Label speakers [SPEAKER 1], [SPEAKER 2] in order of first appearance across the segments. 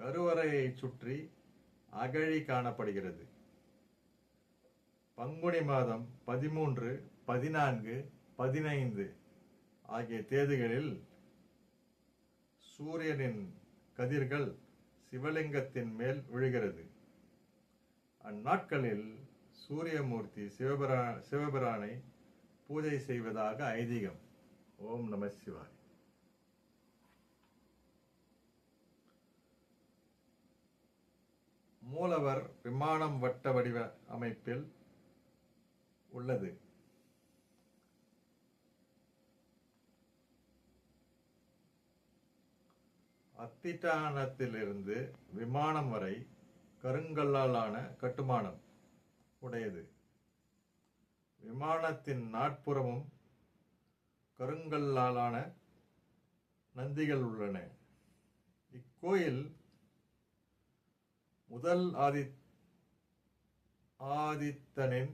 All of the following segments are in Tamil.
[SPEAKER 1] கருவறையைச் சுற்றி அகழி காணப்படுகிறது. பங்குனி மாதம் 13, 14, 15 ஆகிய தேதிகளில் சூரியனின் கதிர்கள் சிவலிங்கத்தின் மேல் விழுகிறது. அந்நாட்களில் சூரியமூர்த்தி சிவபிரானை பூஜை செய்வதாக ஐதீகம். ஓம் நம சிவாய். மூலவர் விமானம் வட்ட வடிவ அமைப்பில் உள்ளது. அத்திட்டானத்திலிருந்து விமானம் வரை கருங்கல்லாலான கட்டுமானம் உடையது. விமானத்தின் நாட்புறமும் கருங்கல்லாலான நந்திகள் உள்ளன. இக்கோயில் முதல் ஆதித்தனின்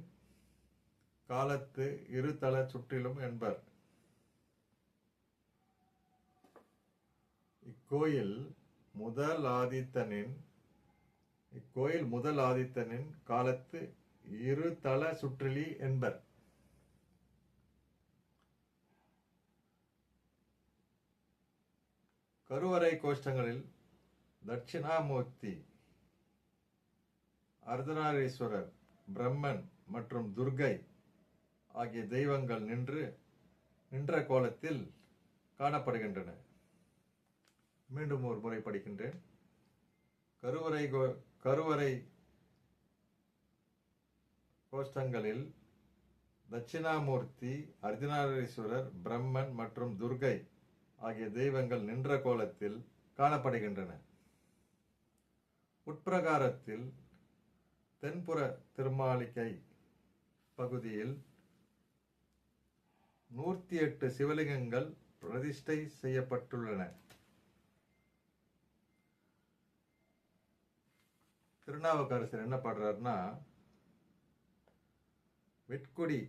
[SPEAKER 1] காலத்து இருதல சுற்றிலும் என்பர். இக்கோயில் முதல் ஆதித்தனின் காலத்து இருதல சுற்றிலி என்பர். கருவறை கோஷ்டங்களில் தட்சிணாமூர்த்தி, அர்த்தநாரீஸ்வரர், பிரம்மன் மற்றும் துர்கை ஆகிய தெய்வங்கள் நின்ற கோலத்தில் காணப்படுகின்றன. மீண்டும் ஒரு முறை படிக்கின்றேன். கருவறை கோஷ்டங்களில் தட்சிணாமூர்த்தி, அர்த்தநாரீஸ்வரர், பிரம்மன் மற்றும் துர்கை ஆகிய தெய்வங்கள் நின்ற கோலத்தில் காணப்படுகின்றன. உட்பிரகாரத்தில் தென்புற திருமாளிகை பகுதியில் 108 சிவலிங்கங்கள் பிரதிஷ்டை செய்யப்பட்டுள்ளன. திருநாவுக்கரசர் என்ன பாடுறாருன்னா, வெட்குடி,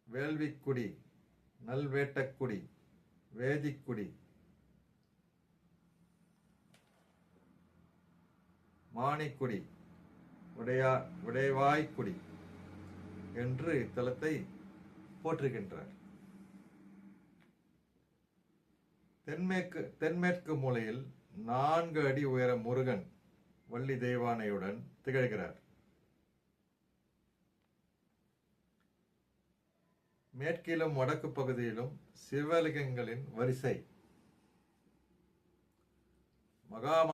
[SPEAKER 1] வேள்விக்குடி, நல்வேட்டக்குடி, வேதிக்குடி, மாணிக்குடி, உடைவாய்க்குடி என்று இத்தலத்தை போற்றுகின்றார். தென்மேற்கு மூலையில் 4 அடி உயர முருகன் வள்ளி தெய்வானையுடன் திகழ்கிறார். மேற்கிலும் வடக்கு பகுதியிலும் சிவலிங்கங்களின் வரிசை.